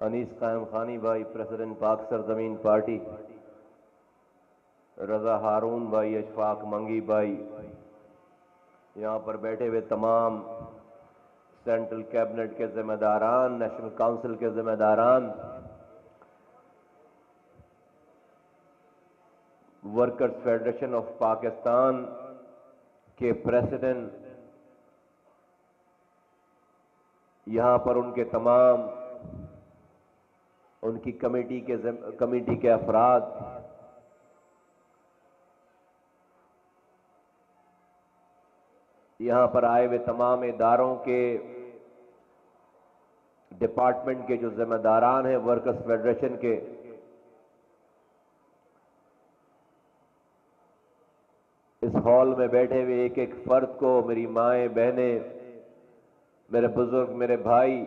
انیس قائم خانی بھائی پریزیڈنٹ پاک سرزمین پارٹی، رضا ہارون بھائی، اشفاق منگی بھائی، یہاں پر بیٹھے ہوئے تمام سینٹرل کیبنٹ کے ذمہ داران، نیشنل کونسل کے ذمہ داران، ورکرز فیڈریشن آف پاکستان کے پریزیڈنٹ، یہاں پر ان کے تمام ان کی کمیٹی کے افراد، یہاں پر آئے ہوئے تمام اداروں کے ڈپارٹمنٹ کے جو ذمہ داران ہیں ورکرز فیڈریشن کے، اس ہال میں بیٹھے ہوئے ایک ایک فرد کو، میری مائیں بہنیں، میرے بزرگ، میرے بھائی،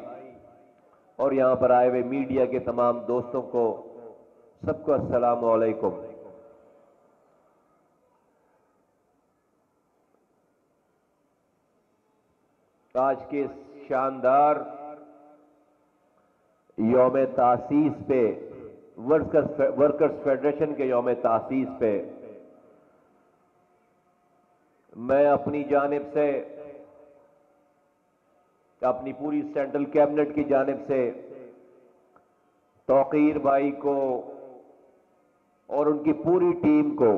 اور یہاں پر آئے ہوئے میڈیا کے تمام دوستوں کو، سب کو السلام علیکم۔ آج کے اس شاندار یوم تاسیس پہ، ورکرز فیڈریشن کے یوم تاسیس پہ، میں اپنی جانب سے، اپنی پوری سینٹرل کیبنٹ کی جانب سے توقیر بھائی کو اور ان کی پوری ٹیم کو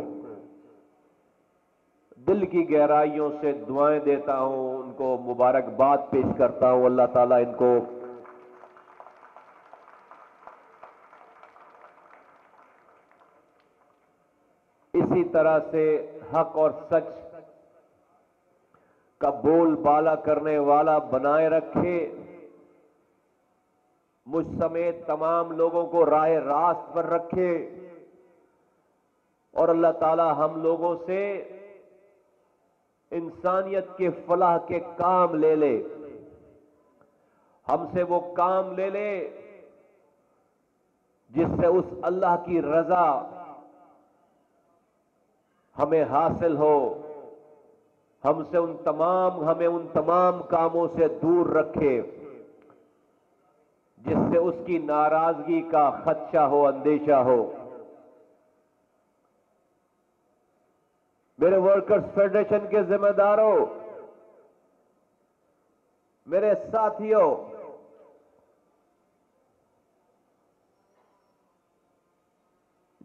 دل کی گہرائیوں سے دعائیں دیتا ہوں، ان کو مبارکباد پیش کرتا ہوں۔ اللہ تعالیٰ ان کو اسی طرح سے حق اور سچ کا بول بالا کرنے والا بنائے رکھے، مجھ سمیت تمام لوگوں کو راہ راست پر رکھے، اور اللہ تعالی ہم لوگوں سے انسانیت کے فلاح کے کام لے لے، ہم سے وہ کام لے لے جس سے اس اللہ کی رضا ہمیں حاصل ہو، ہمیں ان تمام کاموں سے دور رکھے جس سے اس کی ناراضگی کا خدشہ ہو، اندیشہ ہو۔ میرے ورکرز فیڈریشن کے ذمہ داروں، میرے ساتھیوں،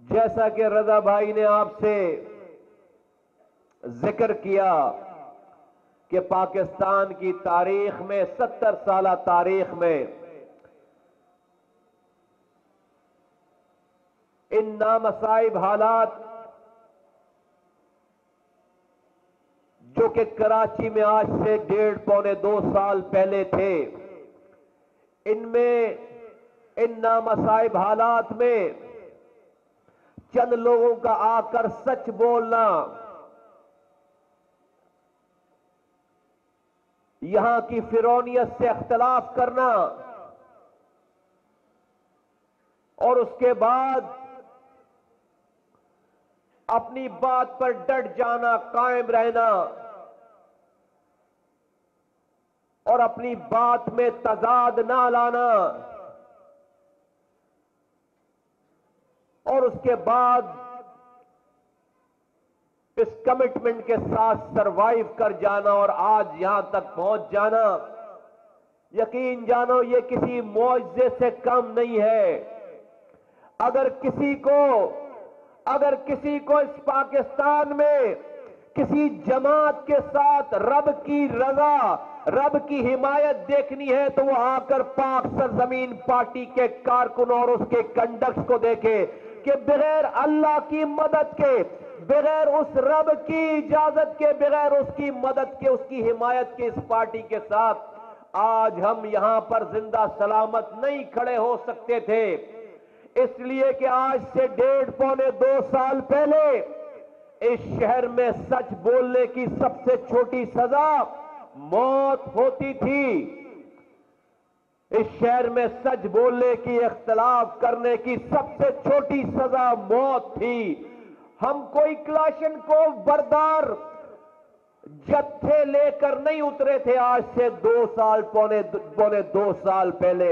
جیسا کہ رضا بھائی نے آپ سے ذکر کیا کہ پاکستان کی تاریخ میں، 70 سالہ تاریخ میں، ان نامصائب حالات جو کہ کراچی میں آج سے 1.5 پونے 2 سال پہلے تھے، ان نامصائب حالات میں چند لوگوں کا آ کر سچ بولنا، یہاں کی فرعونیت سے اختلاف کرنا، اور اس کے بعد اپنی بات پر ڈٹ جانا، قائم رہنا، اور اپنی بات میں تضاد نہ لانا، اور اس کے بعد اس کمٹمنٹ کے ساتھ سروائیو کر جانا اور آج یہاں تک پہنچ جانا، یقین جانو یہ کسی معجزے سے کم نہیں ہے۔ اگر کسی کو اس پاکستان میں کسی جماعت کے ساتھ رب کی رضا، رب کی حمایت دیکھنی ہے تو وہ آ کر پاک سرزمین پارٹی کے کارکنوں اور اس کے کنڈکٹس کو دیکھے کہ بغیر اللہ کی مدد کے، بغیر اس رب کی اجازت کے، بغیر اس کی مدد کے، اس کی حمایت کے اس پارٹی کے ساتھ آج ہم یہاں پر زندہ سلامت نہیں کھڑے ہو سکتے تھے، اس لیے کہ آج سے 1.5 پونے 2 سال پہلے اس شہر میں سچ بولنے کی سب سے چھوٹی سزا موت ہوتی تھی۔ اس شہر میں سچ بولنے کی، اختلاف کرنے کی سب سے چھوٹی سزا موت تھی۔ ہم کوئی کلاشن کو بردار جتھے لے کر نہیں اترے تھے آج سے 2 سال، پونے 2 سال پہلے۔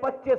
25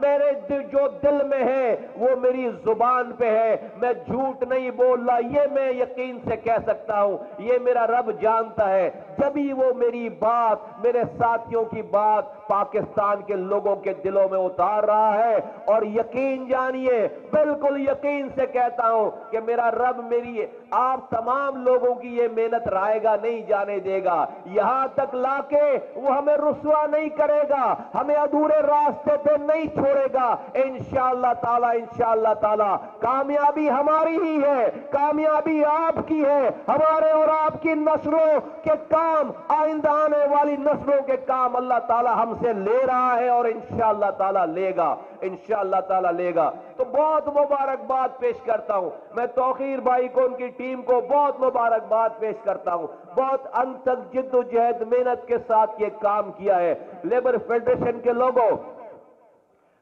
میرے جو دل میں ہے وہ میری زبان پہ ہے، میں جھوٹ نہیں بول رہا، یہ میں یقین سے کہہ سکتا ہوں، یہ میرا رب جانتا ہے۔ جبھی وہ میری بات، میرے ساتھیوں کی بات پاکستان کے لوگوں کے دلوں میں اتار رہا ہے، اور یقین جانیے، بالکل یقین سے کہتا ہوں کہ میرا رب میری آپ تمام لوگوں کی یہ محنت رائے گا نہیں جانے دے گا، یہاں تک لا کے وہ ہمیں رسوا نہیں کرے گا، ہمیں ادھورے راستے پہ نہیں چھوڑے گا، انشاءاللہ تعالی انشاءاللہ تعالی کامیابی ہماری ہی ہے، کامیابی آپ کی ہے، ہمارے اور آپ کی نسلوں کے کام، آئندہ آنے والی نسلوں کے کام اللہ تعالی ہم سے لے رہا ہے، اور انشاءاللہ تعالی لے گا، انشاءاللہ تعالی لے گا۔ تو بہت مبارکباد پیش کرتا ہوں میں توقیر بھائی کو، ان کی ٹیم کو بہت مبارکباد پیش کرتا ہوں، بہت انت تک جد و جہد محنت کے ساتھ یہ کام کیا ہے۔ لیبر فیڈریشن کے لوگوں،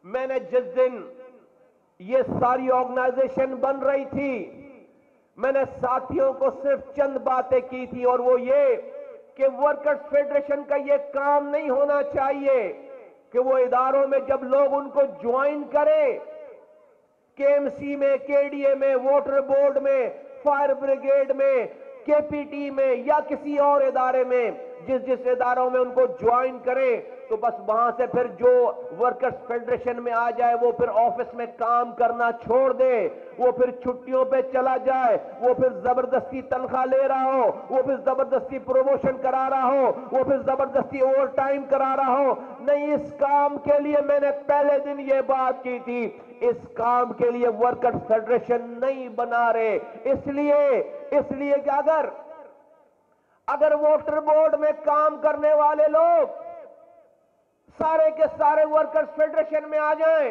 میں نے جس دن یہ ساری آرگنائزیشن بن رہی تھی، میں نے ساتھیوں کو صرف چند باتیں کی تھی، اور وہ یہ کہ ورکرز فیڈریشن کا یہ کام نہیں ہونا چاہیے کہ وہ اداروں میں جب لوگ ان کو جوائن کرے، کے ایم سی میں، کے ڈی اے میں، واٹر بورڈ میں، فائر بریگیڈ میں، کے پی ٹی میں، یا کسی اور ادارے میں، جس اداروں میں ان کو جوائن کرے، تو بس وہاں سے پھر جو ورکرز فیڈریشن میں آ جائے وہ پھر آفس میں کام کرنا چھوڑ دے، وہ پھر چھٹیوں پہ چلا جائے، وہ پھر زبردستی تنخواہ لے رہا ہو، وہ پھر زبردستی پروموشن کرا رہا ہو، وہ پھر زبردستی اوور ٹائم کرا رہا ہو۔ نہیں، اس کام کے لیے میں نے پہلے دن یہ بات کی تھی، اس کام کے لیے ورکرز فیڈریشن نہیں بنا رہے، اس لیے کہ اگر واٹر بورڈ میں کام کرنے والے لوگ سارے کے سارے ورکرز فیڈریشن میں آ جائیں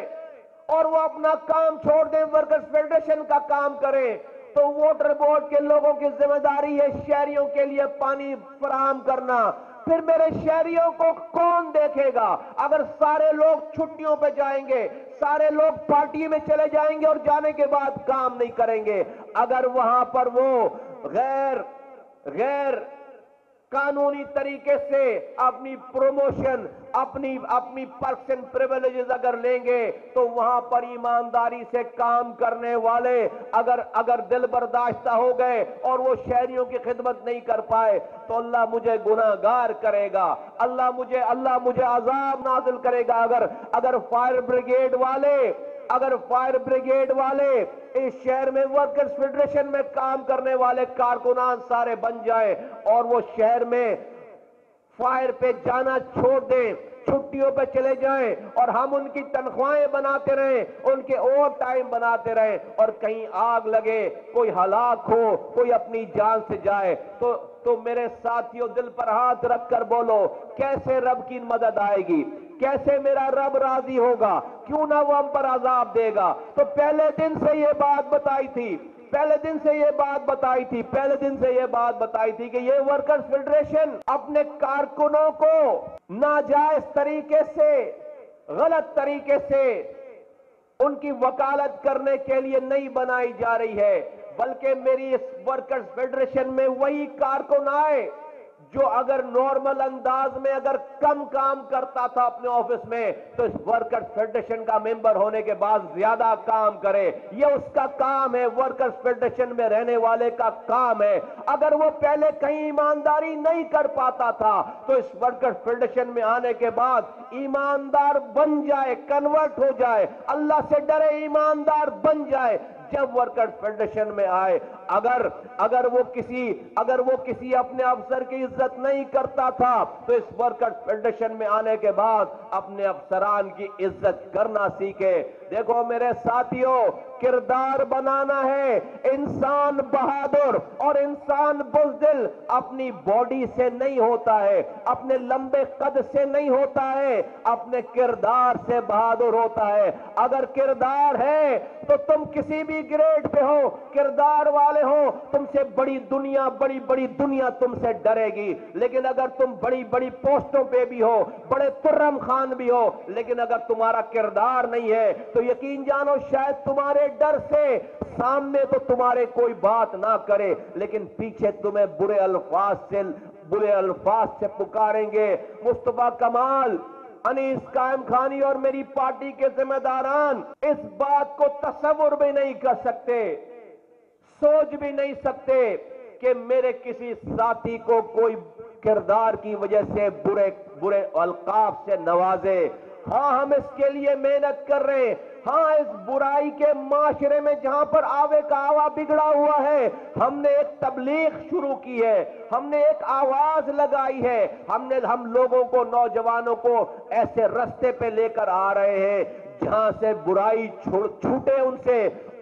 اور وہ اپنا کام چھوڑ دیں، ورکرز فیڈریشن کا کام کریں، تو واٹر بورڈ کے لوگوں کی ذمہ داری ہے شہریوں کے لیے پانی فراہم کرنا، پھر میرے شہریوں کو کون دیکھے گا؟ اگر سارے لوگ چھٹیوں پہ جائیں گے، سارے لوگ پارٹی میں چلے جائیں گے اور جانے کے بعد کام نہیں کریں گے، اگر وہاں پر وہ غیر قانونی طریقے سے اپنی پروموشن، اپنی پرکس اینڈ پریویلیجز اگر لیں گے، تو وہاں پر ایمانداری سے کام کرنے والے اگر دل برداشتہ ہو گئے اور وہ شہریوں کی خدمت نہیں کر پائے، تو اللہ مجھے گناہگار کرے گا، اللہ مجھے عذاب نازل کرے گا۔ اگر فائر بریگیڈ والے اس شہر میں ورکرز فیڈریشن میں کام کرنے والے کارکنان سارے بن جائیں اور وہ شہر میں فائر پہ جانا چھوڑ دیں، چھٹیوں پہ چلے جائیں، اور ہم ان کی تنخواہیں بناتے رہیں، ان کے اوور ٹائم بناتے رہیں، اور کہیں آگ لگے، کوئی ہلاک ہو، کوئی اپنی جان سے جائے، تو میرے ساتھیوں دل پر ہاتھ رکھ کر بولو، کیسے رب کی مدد آئے گی؟ کیسے میرا رب راضی ہوگا؟ کیوں نہ وہ ہم پر عذاب دے گا؟ تو پہلے دن سے یہ بات بتائی تھی کہ یہ ورکرز فیڈریشن اپنے کارکنوں کو ناجائز طریقے سے، غلط طریقے سے ان کی وکالت کرنے کے لیے نہیں بنائی جا رہی ہے، بلکہ میری اس ورکرز فیڈریشن میں وہی کارکن آئے جو اگر نارمل انداز میں اگر کم کام کرتا تھا اپنے آفس میں، تو اس ورکرز فیڈریشن کا ممبر ہونے کے بعد زیادہ کام کرے، یہ اس کا کام ہے، ورکرز فیڈریشن میں رہنے والے کا کام ہے۔ اگر وہ پہلے کہیں ایمانداری نہیں کر پاتا تھا تو اس ورکرز فیڈریشن میں آنے کے بعد ایماندار بن جائے، کنورٹ ہو جائے، اللہ سے ڈرے ایماندار بن جائے۔ جب ورکرز فیڈریشن میں آئے، اگر وہ کسی اپنے افسر کی عزت نہیں کرتا تھا تو اس ورکرز فیڈریشن میں آنے کے بعد اپنے افسران کی عزت کرنا سیکھے۔ دیکھو میرے ساتھیوں، کردار بنانا ہے، انسان بہادر اور انسان بزدل اپنی باڈی سے نہیں ہوتا ہے، اپنے لمبے قد سے نہیں ہوتا ہے، اپنے کردار سے بہادر ہوتا ہے۔ اگر کردار ہے تو تم کسی بھی گریڈ پہ ہو، کردار والے ہو، تم سے بڑی دنیا تم سے ڈرے گی، لیکن اگر تم بڑی پوسٹوں پہ بھی ہو، بڑے ترم خان بھی ہو، لیکن اگر تمہارا کردار نہیں ہے تو یقین جانو شاید تمہارے ڈر سے سامنے تو تمہارے کوئی بات نہ کرے، لیکن پیچھے تمہیں برے الفاظ سے پکاریں گے۔ مصطفیٰ کمال انیس قائم خانی اور میری پارٹی کے ذمہ داران اس بات کو تصور بھی نہیں کر سکتے، سوچ بھی نہیں سکتے کہ میرے کسی ساتھی کو کوئی کردار کی وجہ سے برے القاب سے نوازے۔ ہاں ہم اس کے لیے محنت کر رہے ہیں، ہاں اس برائی کے معاشرے میں جہاں پر آوے کا آوا بگڑا ہوا ہے، ہم نے ایک تبلیغ شروع کی ہے، ہم نے ایک آواز لگائی ہے، ہم لوگوں کو، نوجوانوں کو ایسے رستے پہ لے کر آ رہے ہیں جہاں سے برائی چھوٹے ان سے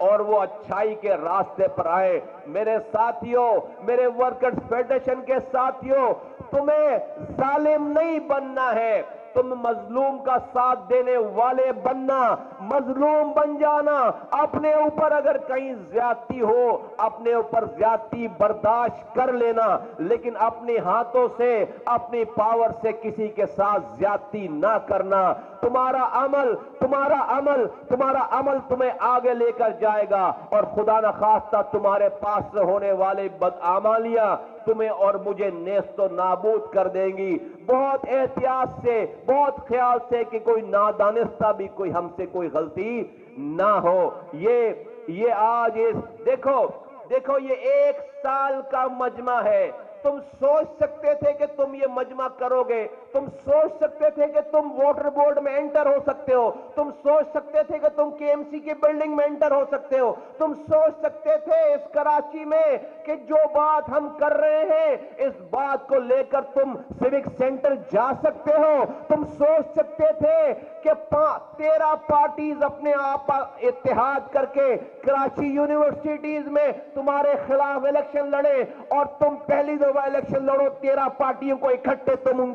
اور وہ اچھائی کے راستے پر آئے۔ میرے ساتھیوں، میرے ورکرز فیڈریشن کے ساتھیوں، تمہیں ظالم نہیں بننا ہے، تم مظلوم کا ساتھ دینے والے بننا، مظلوم بن جانا، اپنے اوپر اگر کہیں زیادتی ہو اپنے اوپر زیادتی برداشت کر لینا، لیکن اپنے ہاتھوں سے، اپنی پاور سے کسی کے ساتھ زیادتی نہ کرنا۔ تمہارا عمل تمہیں آگے لے کر جائے گا، اور خدا نخواستہ تمہارے پاس سے ہونے والے بدعمالیاں تمہیں اور مجھے نیست و نابود کر دیں گی۔ بہت احتیاط سے، بہت خیال سے کہ کوئی نادانستہ بھی کوئی ہم سے کوئی غلطی نہ ہو۔ یہ آج دیکھو یہ 1 سال کا مجمع ہے۔ تم سوچ سکتے تھے کہ تم یہ مجمع کرو گے، تم سوچ سکتے تھے کہ تم ووٹر بورڈ میں انٹر ہو سکتے ہو، تم سوچ سکتے تھے کہ تم کے ایم سی کی بلڈنگ میں انٹر ہو سکتے ہو، تم سوچ سکتے تھے اس کراچی میں کہ جو بات ہم کر رہے ہیں اس بات کو لے کر تم سیوک سینٹر جا سکتے ہو، تم سوچ سکتے تھے کہ 13 پارٹیز اپنے آپ اتحاد کر کے کراچی یونیورسٹیز میں تمہارے خلاف الیکشن لڑے اور تم پہلی دفعہ الیکشن لڑو، 13 پارٹیوں کو اکٹھے تم ان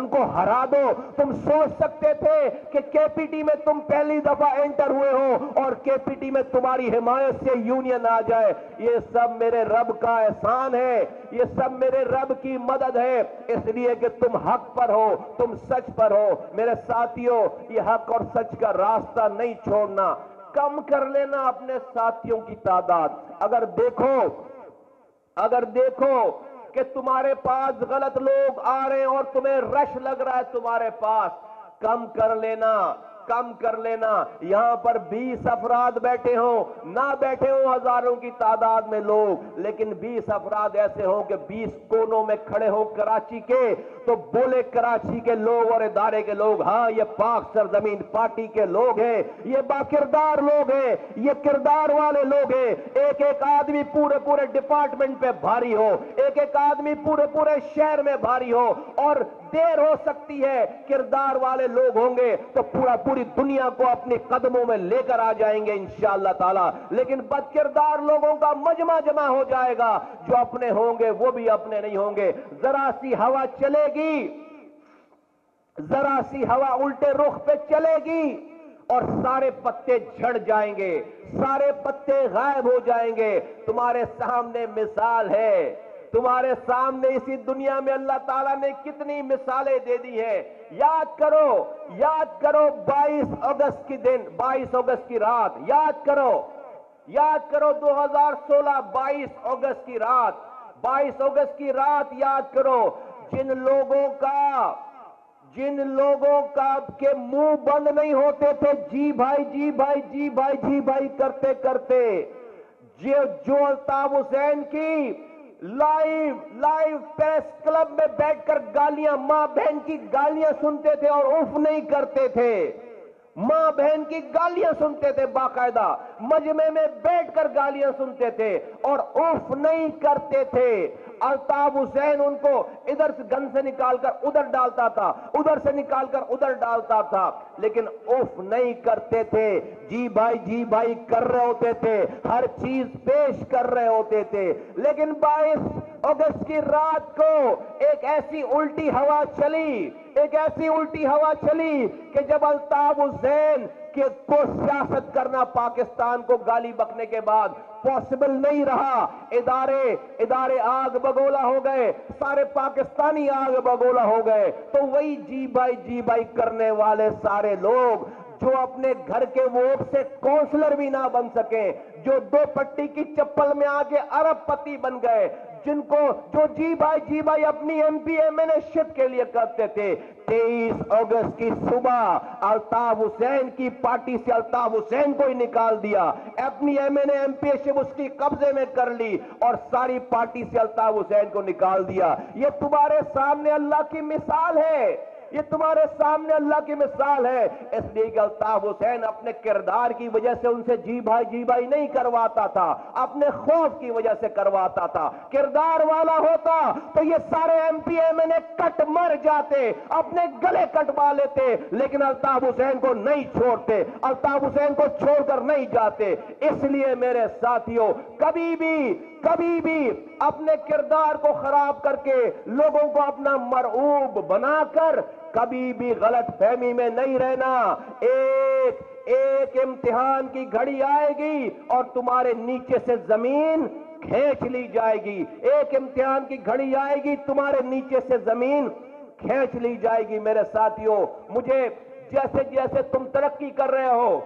کو ہرا دو۔ تم سوچ سکتے تھے کہ کے پی ٹی میں تم پہلی دفعہ انٹر ہوئے ہو اور کے پی ٹی میں تمہاری حمایت سے یونین آ جائے۔ یہ سب میرے رب کا احسان ہے، یہ سب میرے رب کی مدد ہے، اس لیے کہ تم حق پر ہو، تم سچ پر ہو۔ میرے ساتھیوں، یہ حق اور سچ کا راستہ نہیں چھوڑنا، کم کر لینا اپنے ساتھیوں کی تعداد۔ اگر دیکھو کہ تمہارے پاس غلط لوگ آ رہے ہیں اور تمہیں رش لگ رہا ہے تمہارے پاس، کم کر لینا۔ یہاں پر 20 افراد بیٹھے ہوں، نہ بیٹھے ہوں ہزاروں کی تعداد میں لوگ، لیکن 20 افراد ایسے ہوں کہ 20 کونوں میں کھڑے ہوں کراچی کے، تو بولے کراچی کے لوگ اور ادارے کے لوگ، ہاں یہ پاک سرزمین پارٹی کے لوگ ہیں، یہ باکردار لوگ ہیں، یہ کردار والے لوگ ہیں۔ ایک آدمی پورے ڈپارٹمنٹ پہ بھاری ہو، ایک آدمی پورے شہر میں بھاری ہو، اور دیر ہو سکتی ہے، کردار والے لوگ ہوں گے تو پوری دنیا کو اپنے قدموں میں لے کر آ جائیں گے انشاءاللہ تعالی، لیکن بد کردار لوگوں کا مجمع جمع ہو جائے گا، جو اپنے ہوں گے وہ بھی اپنے نہیں ہوں گے۔ ذرا سی ہوا چلے گی، ذرا سی ہوا الٹے رخ پہ چلے گی اور سارے پتے جھڑ جائیں گے، سارے پتے غائب ہو جائیں گے۔ تمہارے سامنے مثال ہے، تمہارے سامنے اسی دنیا میں اللہ تعالیٰ نے کتنی مثالیں دے دی ہیں۔ یاد کرو 22 اگست کی دن، 22 اگست کی رات، یاد کرو 2016 22 اگست کی رات، 22 اگست کی رات یاد کرو، جن لوگوں کا کے منہ بند نہیں ہوتے تھے جی بھائی کرتے کرتے، جو الطاف حسین کی لائیو پریس کلب میں بیٹھ کر گالیاں، ماں بہن کی گالیاں سنتے تھے اور اف نہیں کرتے تھے، ماں بہن کی گالیاں سنتے تھے، باقاعدہ مجمع میں بیٹھ کر گالیاں سنتے تھے اور اف نہیں کرتے تھے۔ الطاف حسین ان کو ادھر سے گن سے نکال کر ادھر ڈالتا تھا، ادھر سے نکال کر ادھر ڈالتا تھا، لیکن اف نہیں کرتے تھے، جی بھائی کر رہے ہوتے تھے، ہر چیز پیش کر رہے ہوتے تھے۔ لیکن 22 اگست کی رات کو ایک ایسی الٹی ہوا چلی کہ جب الطاف حسین کو سیاست کرنا پاکستان کو گالی بکنے کے بعد پاسبل نہیں رہا، ادارے آگ بگولا ہو گئے، سارے پاکستانی آگ بگولا ہو گئے، تو وہی جی بھائی کرنے والے سارے لوگ جو اپنے گھر کے ووٹ سے کونسلر بھی نہ بن سکے، جو 2 پٹی کی چپل میں آگے ارب پتی بن گئے، جن کو جو جی بھائی اپنی ایم پی ایم این اے شپ کے لیے کرتے تھے، 23 اگست کی صبح الطاف حسین کی پارٹی سے الطاف حسین کو ہی نکال دیا، اپنی M N A M P ship اس کی قبضے میں کر لی اور ساری پارٹی سے الطاف حسین کو نکال دیا۔ یہ تمہارے سامنے اللہ کی مثال ہے، یہ تمہارے سامنے اللہ کی مثال ہے۔ اس لیے کہ الطاف حسین اپنے کردار کی وجہ سے ان سے جی بھائی نہیں کرواتا تھا، اپنے خوف کی وجہ سے کرواتا تھا۔ کردار والا ہوتا تو یہ سارے ایم پی ایم این اے کٹ مر جاتے، اپنے گلے کٹوا لیتے، لیکن الطاف حسین کو نہیں چھوڑتے، الطاف حسین کو چھوڑ کر نہیں جاتے۔ اس لیے میرے ساتھیوں، کبھی بھی اپنے کردار کو خراب کر کے لوگوں کو اپنا مرعوب بنا کر کبھی بھی غلط فہمی میں نہیں رہنا۔ ایک امتحان کی گھڑی آئے گی اور تمہارے نیچے سے زمین کھینچ لی جائے گی، ایک امتحان کی گھڑی آئے گی تمہارے نیچے سے زمین کھینچ لی جائے گی۔ میرے ساتھیوں، مجھے جیسے تم ترقی کر رہے ہو،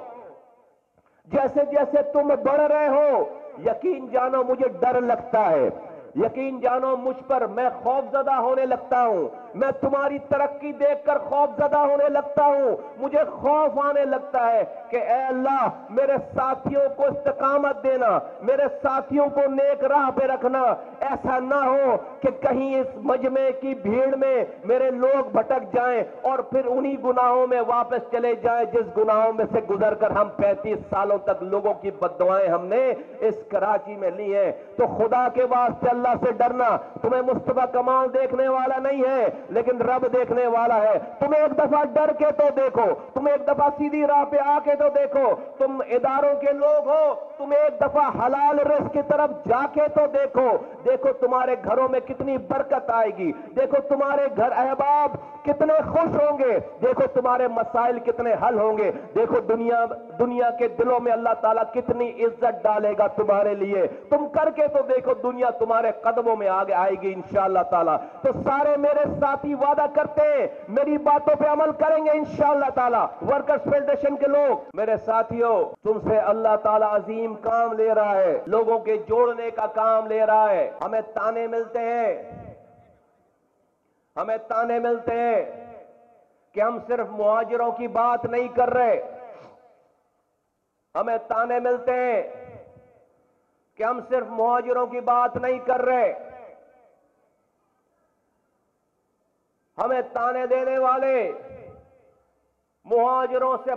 جیسے تم بڑھ رہے ہو، یقین جانو مجھے ڈر لگتا ہے، یقین جانو مجھ پر میں خوف زدہ ہونے لگتا ہوں، میں تمہاری ترقی دیکھ کر خوف زدہ ہونے لگتا ہوں، مجھے خوف آنے لگتا ہے کہ اے اللہ میرے ساتھیوں کو استقامت دینا، میرے ساتھیوں کو نیک راہ پہ رکھنا، ایسا نہ ہو کہ کہیں اس مجمع کی بھیڑ میں میرے لوگ بھٹک جائیں اور پھر انہی گناہوں میں واپس چلے جائیں جس گناہوں میں سے گزر کر ہم 35 سالوں تک لوگوں کی بددعائیں ہم نے اس کراچی میں لی ہیں۔ تو خدا کے واسطے اللہ سے ڈرنا۔ تمہیں مصطفیٰ کمال دیکھنے والا نہیں ہے لیکن رب دیکھنے والا ہے۔ تم ایک دفعہ ڈر کے تو دیکھو، تم ایک دفعہ سیدھی راہ پہ آ کے تو دیکھو، تم اداروں کے لوگ ہو، تم ایک دفعہ حلال رزق کی طرف جا کے تو دیکھو تمہارے گھروں میں کتنی برکت آئے گی، دیکھو تمہارے گھر احباب کتنے خوش ہوں گے، دیکھو تمہارے مسائل کتنے حل ہوں گے، دیکھو دنیا کے دلوں میں اللہ تعالیٰ کتنی عزت ڈالے گا تمہارے لیے۔ تم کر کے تو دیکھو، دنیا تمہارے قدموں میں آگے آئے گی انشاءاللہ تعالیٰ۔ تو سارے میرے ساتھی وعدہ کرتے ہیں میری باتوں پہ عمل کریں گے انشاءاللہ تعالیٰ۔ ورکرز فیڈریشن کے لوگ، میرے ساتھیوں، تم سے اللہ تعالیٰ عظیم کام لے رہا ہے، لوگوں کے جوڑنے کا کام لے رہا ہے۔ ہمیں تانے ملتے ہیں کہ ہم صرف مہاجروں کی بات نہیں کر رہے، ہمیں تانے ملتے ہیں کہ ہم صرف مہاجروں کی بات نہیں کر رہے، ہمیں تانے دینے والے مہاجروں سے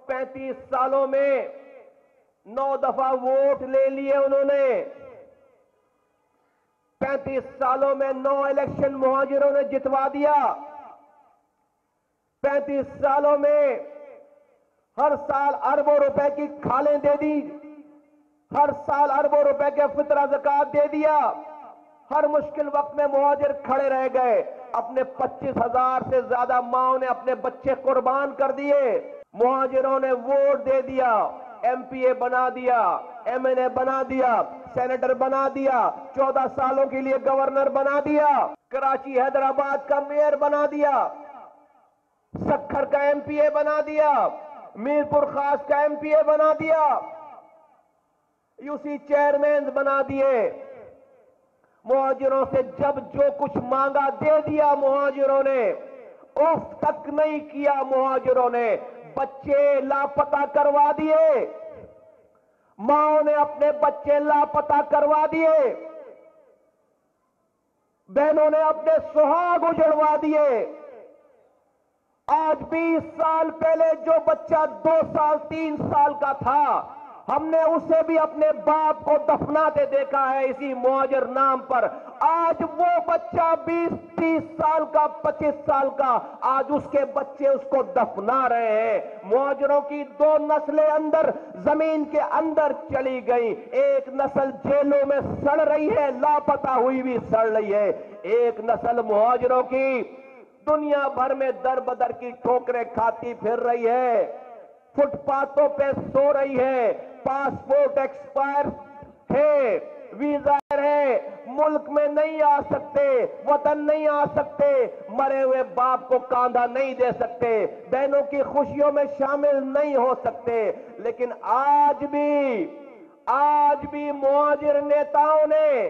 35 سالوں میں 9 دفعہ ووٹ لے لیے انہوں نے، 35 سالوں میں 9 الیکشن مہاجروں نے جتوا دیا، 35 سالوں میں ہر سال اربوں روپے کی کھالیں دے دی، ہر سال اربوں روپے کے فطرہ زکوٰۃ دے دیا، ہر مشکل وقت میں مہاجر کھڑے رہ گئے، اپنے 25,000 سے زیادہ ماؤں نے اپنے بچے قربان کر دیے، مہاجروں نے ووٹ دے دیا، ایم پی اے بنا دیا، ایم این اے بنا دیا، سینیٹر بنا دیا، 14 سالوں کے لیے گورنر بنا دیا، کراچی حیدرآباد کا میئر بنا دیا، سکھر کا ایم پی اے بنا دیا، میرپور خاص کا ایم پی اے بنا دیا، یو سی چیئرمین بنا دیے، مہاجروں سے جب جو کچھ مانگا دے دیا مہاجروں نے، اف تک نہیں کیا مہاجروں نے، بچے لاپتہ کروا دیے، ماؤں نے اپنے بچے لاپتہ کروا دیے، بہنوں نے اپنے سہاگ اجڑوا دیے۔ آج 20 سال پہلے جو بچہ 2 سال 3 سال کا تھا، ہم نے اسے بھی اپنے باپ کو دفناتے دیکھا ہے اسی مہاجر نام پر۔ آج وہ بچہ 20-30 سال کا 25 سال کا، آج اس کے بچے اس کو دفنا رہے ہیں۔ مہاجروں کی 2 نسلیں اندر زمین کے اندر چلی گئی، ایک نسل جیلوں میں سڑ رہی ہے، لاپتہ ہوئی بھی سڑ رہی ہے، ایک نسل مہاجروں کی دنیا بھر میں در بدر کی ٹھوکریں کھاتی پھر رہی ہے، فٹ پاتھوں پہ سو رہی ہے، پاسپورٹ ایکسپائر ہے، ویزا ہے، ملک میں نہیں آ سکتے، وطن نہیں آ سکتے، مرے ہوئے باپ کو کاندھا نہیں دے سکتے، بہنوں کی خوشیوں میں شامل نہیں ہو سکتے۔ لیکن آج بھی مہاجر نیتاؤں نے،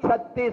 36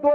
2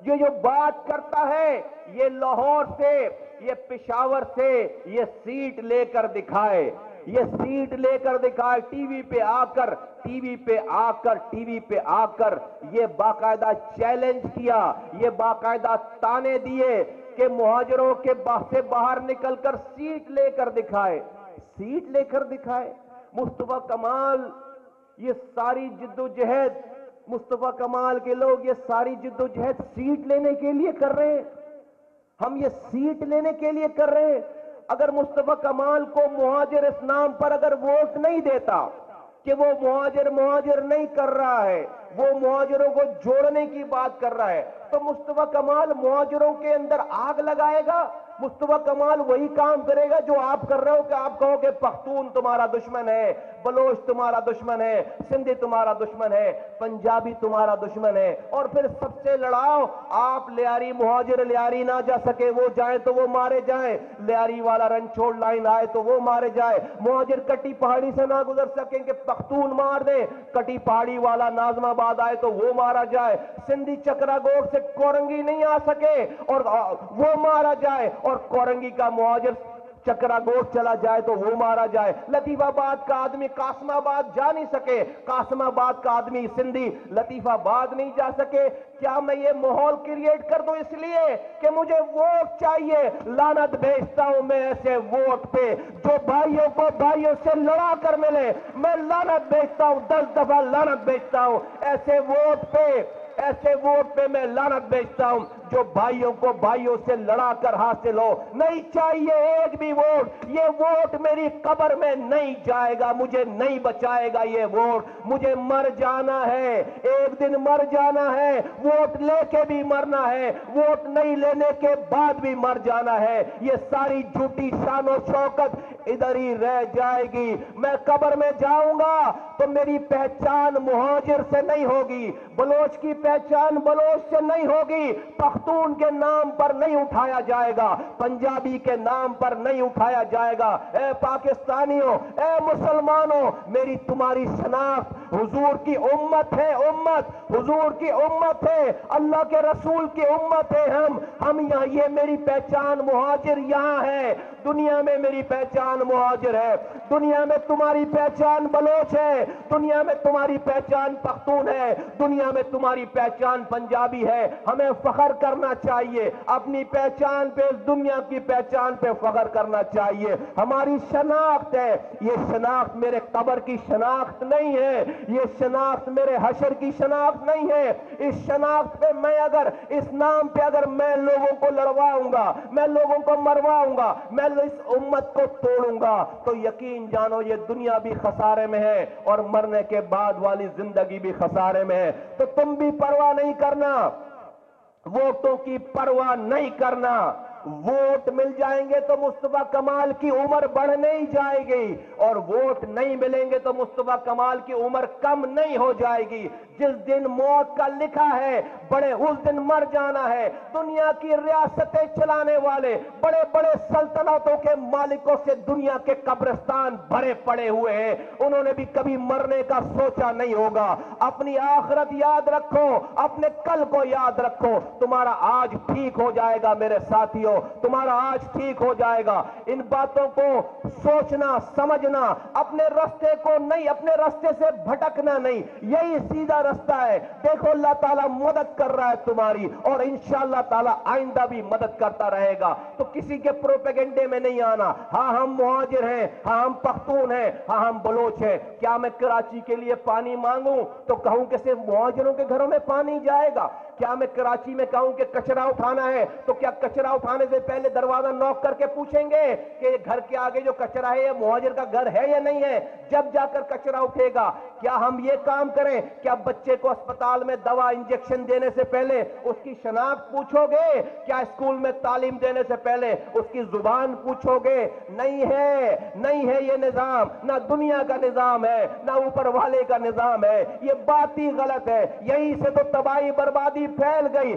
جو بات کرتا ہے یہ لاہور سے، یہ پشاور سے یہ سیٹ لے کر دکھائے، یہ سیٹ لے کر دکھائے، ٹی وی پہ آ کر یہ باقاعدہ چیلنج کیا، یہ باقاعدہ تانے دیے کہ مہاجروں کے سے باہر نکل کر سیٹ لے کر دکھائے، سیٹ لے کر دکھائے۔ مصطفیٰ کمال یہ ساری جدوجہد، مصطفیٰ کمال کے لوگ یہ ساری جدوجہد سیٹ لینے کے لیے کر رہے ہیں، ہم یہ سیٹ لینے کے لیے کر رہے ہیں۔ اگر مصطفیٰ کمال کو مہاجر اس نام پر اگر ووٹ نہیں دیتا کہ وہ مہاجر نہیں کر رہا ہے، وہ مہاجروں کو جوڑنے کی بات کر رہا ہے، تو مصطفیٰ کمال مہاجروں کے اندر آگ لگائے گا؟ مصطفیٰ کمال وہی کام کرے گا جو آپ کر رہے ہو کہ آپ کہو کہ پختون تمہارا دشمن ہے، بلوچ تمہارا دشمن ہے، سندھی تمہارا دشمن ہے، پنجابی تمہارا دشمن ہے، اور پھر سب سے لڑاؤ۔ آپ لیاری مہاجر لیاری نہ جا سکے، وہ جائیں تو وہ مارے جائیں، لیاری والا رنچوڑ لائن آئے تو وہ مارے جائے، مہاجر کٹی پہاڑی سے نہ گزر سکیں کہ پختون مار دے، کٹی پہاڑی والا نازم آباد آئے تو وہ مارا جائے، سندھی چکرا گوڑ سے کورنگی نہیں آ سکے اور وہ مارا جائے، اور کورنگی کا مہاجر چکرا گوٹ چلا جائے تو وہ مارا جائے، لطیف آباد کا آدمی قاسم آباد جا نہیں سکے، قاسم آباد کا آدمی سندھی لطیف آباد نہیں جا سکے۔ کیا میں یہ ماحول کریٹ کر دوں اس لیے کہ مجھے ووٹ چاہیے؟ لعنت بھیجتا ہوں میں ایسے ووٹ پہ جو بھائیوں کو بھائیوں سے لڑا کر ملے، میں لعنت بھیجتا ہوں، 10 دفعہ لعنت بھیجتا ہوں ایسے ووٹ پہ میں لعنت بھیجتا ہوں جو بھائیوں کو بھائیوں سے لڑا کر حاصل ہو۔ نہیں چاہیے ایک بھی ووٹ، یہ ووٹ میری قبر میں نہیں جائے گا، مجھے نہیں بچائے گا یہ ووٹ، مجھے مر جانا ہے، ایک دن مر جانا ہے، ووٹ لے کے بھی مرنا ہے، ووٹ نہیں لینے کے بعد بھی مر جانا ہے، یہ ساری جھوٹی شان و شوکت ادھر ہی رہ جائے گی۔ میں قبر میں جاؤں گا تو میری پہچان مہاجر سے نہیں ہوگی، بلوچ کی پہچان بلوچ سے نہیں ہوگی، پختون کے نام پر نہیں اٹھایا جائے گا، پنجابی کے نام پر نہیں اٹھایا جائے گا۔ اے پاکستانیوں، اے مسلمانوں، میری تمہاری شناخت حضور کی امت ہے، حضور کی امت ہے، اللہ کے رسول کی امت ہے، ہم یہاں، یہ میری پہچان مہاجر یہاں ہے، دنیا میں میری پہچان مہاجر ہے، دنیا میں تمہاری پہچان بلوچ ہے، دنیا میں تمہاری پہچان پختون ہے، دنیا میں تمہاری پہچان پنجابی ہے۔ ہمیں فخر کرنا چاہیے اپنی پہچان پہ، اس دنیا کی پہچان پہ فخر کرنا چاہیے، ہماری شناخت ہے، یہ شناخت میرے قبر کی شناخت نہیں ہے، یہ شناخت میرے حشر کی شناخت نہیں ہے۔ اس شناخت پہ میں اگر، اس نام پہ اگر میں لوگوں کو لڑواؤں گا، میں لوگوں کو مرواؤں گا، میں اس امت کو توڑوں گا، تو یقین جانو یہ دنیا بھی خسارے میں ہے اور مرنے کے بعد والی زندگی بھی خسارے میں ہے۔ تو تم بھی پرواہ نہیں کرنا، ووٹوں کی پرواہ نہیں کرنا، ووٹ مل جائیں گے تو مصطفیٰ کمال کی عمر بڑھنے ہی جائے گی، اور ووٹ نہیں ملیں گے تو مصطفیٰ کمال کی عمر کم نہیں ہو جائے گی۔ جس دن موت کا لکھا ہے بڑے، اس دن مر جانا ہے۔ دنیا کی ریاستیں چلانے والے بڑے بڑے سلطنتوں کے مالکوں سے دنیا کے قبرستان بھرے پڑے ہوئے ہیں، انہوں نے بھی کبھی مرنے کا سوچا نہیں ہوگا۔ اپنی آخرت یاد رکھو، اپنے کل کو یاد رکھو، تمہارا آج ٹھیک ہو جائے گا میرے ساتھیوں، تمہارا آج ٹھیک ہو جائے گا۔ ان باتوں کو سوچنا، سمجھنا، اپنے راستے کو نہیں، اپنے راستے سے بھٹکنا نہیں، یہی سیدھا رستہ ہے۔ دیکھو اللہ تعالیٰ مدد کر رہا ہے تمہاری، اور انشاءاللہ تعالیٰ آئندہ بھی مدد کرتا رہے گا۔ تو کسی کے پروپیگنڈے میں نہیں آنا، ہاں ہم مہاجر ہیں، ہاں ہم پختون ہیں، ہاں ہم بلوچ ہیں۔ کیا میں کراچی کے لیے پانی مانگوں تو کہوں کہ صرف مہاجروں کے گھروں میں پانی جائے گا؟ کیا میں کراچی میں کہوں کہ کچرا اٹھانا ہے تو کیا کچرا اٹھانے سے پہلے دروازہ نوک کر کے پوچھیں گے کہ یہ گھر کے آگے جو کچرا ہے یہ مہاجر کا گھر ہے یا نہیں ہے؟ جب جا کر کچرا اٹھے گا۔ کیا ہم یہ کام کریں؟ کیا بچے کو اسپتال میں دوا انجیکشن دینے سے پہلے اس کی شناخت پوچھو گے؟ کیا اسکول میں تعلیم دینے سے پہلے اس کی زبان پوچھو گے؟ نہیں ہے یہ نظام، نہ دنیا کا نظام ہے، نہ اوپر والے کا نظام ہے، یہ بات ہی غلط ہے۔ یہیں سے تو تباہی بربادی پھیل گئی۔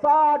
60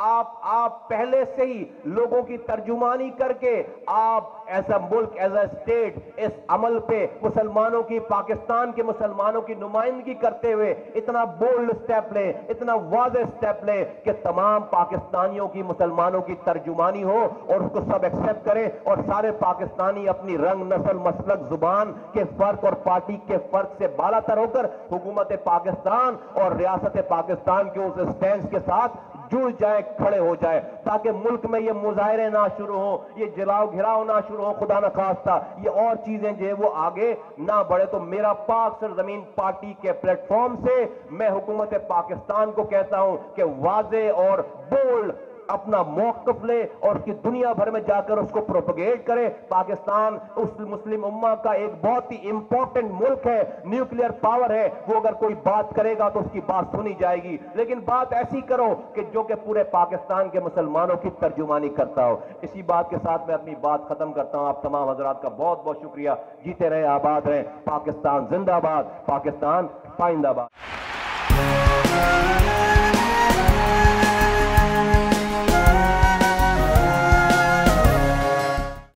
آپ پہلے سے ہی لوگوں کی ترجمانی کر کے آپ ایسا ملک ایز اے اسٹیٹ اس عمل پہ مسلمانوں کی پاکستان کے مسلمانوں کی نمائندگی کرتے ہوئے اتنا بولڈ سٹیپ لیں, اتنا واضح سٹیپ لیں کہ تمام پاکستانیوں کی مسلمانوں کی ترجمانی ہو اور اس کو سب ایکسپٹ کریں اور سارے پاکستانی اپنی رنگ نسل مسلک زبان کے فرق اور پارٹی کے فرق سے بالا تر ہو کر حکومت پاکستان اور ریاست پاکستان کے اس اسٹینڈ کے ساتھ جڑ جائے, کھڑے ہو جائے, تاکہ ملک میں یہ مظاہرے نہ شروع ہوں, یہ جلاؤ گھراؤ نہ شروع ہوں, خدا نخواستہ یہ اور چیزیں جو ہے وہ آگے نہ بڑھے. تو میرا پاک سرزمین پارٹی کے پلیٹ فارم سے میں حکومت پاکستان کو کہتا ہوں کہ واضح اور بولڈ اپنا موقف لے اور اس کی دنیا بھر میں جا کر اس کو پروپیگیٹ کرے. پاکستان اس مسلم امہ کا ایک بہت ہی امپورٹنٹ ملک ہے, نیوکلیئر پاور ہے, وہ اگر کوئی بات کرے گا تو اس کی بات سنی جائے گی, لیکن بات ایسی کرو کہ جو کہ پورے پاکستان کے مسلمانوں کی ترجمانی کرتا ہو. اسی بات کے ساتھ میں اپنی بات ختم کرتا ہوں. آپ تمام حضرات کا بہت بہت شکریہ. جیتے رہے, آباد رہیں. پاکستان زندہ باد, پاکستان پائندہ باد.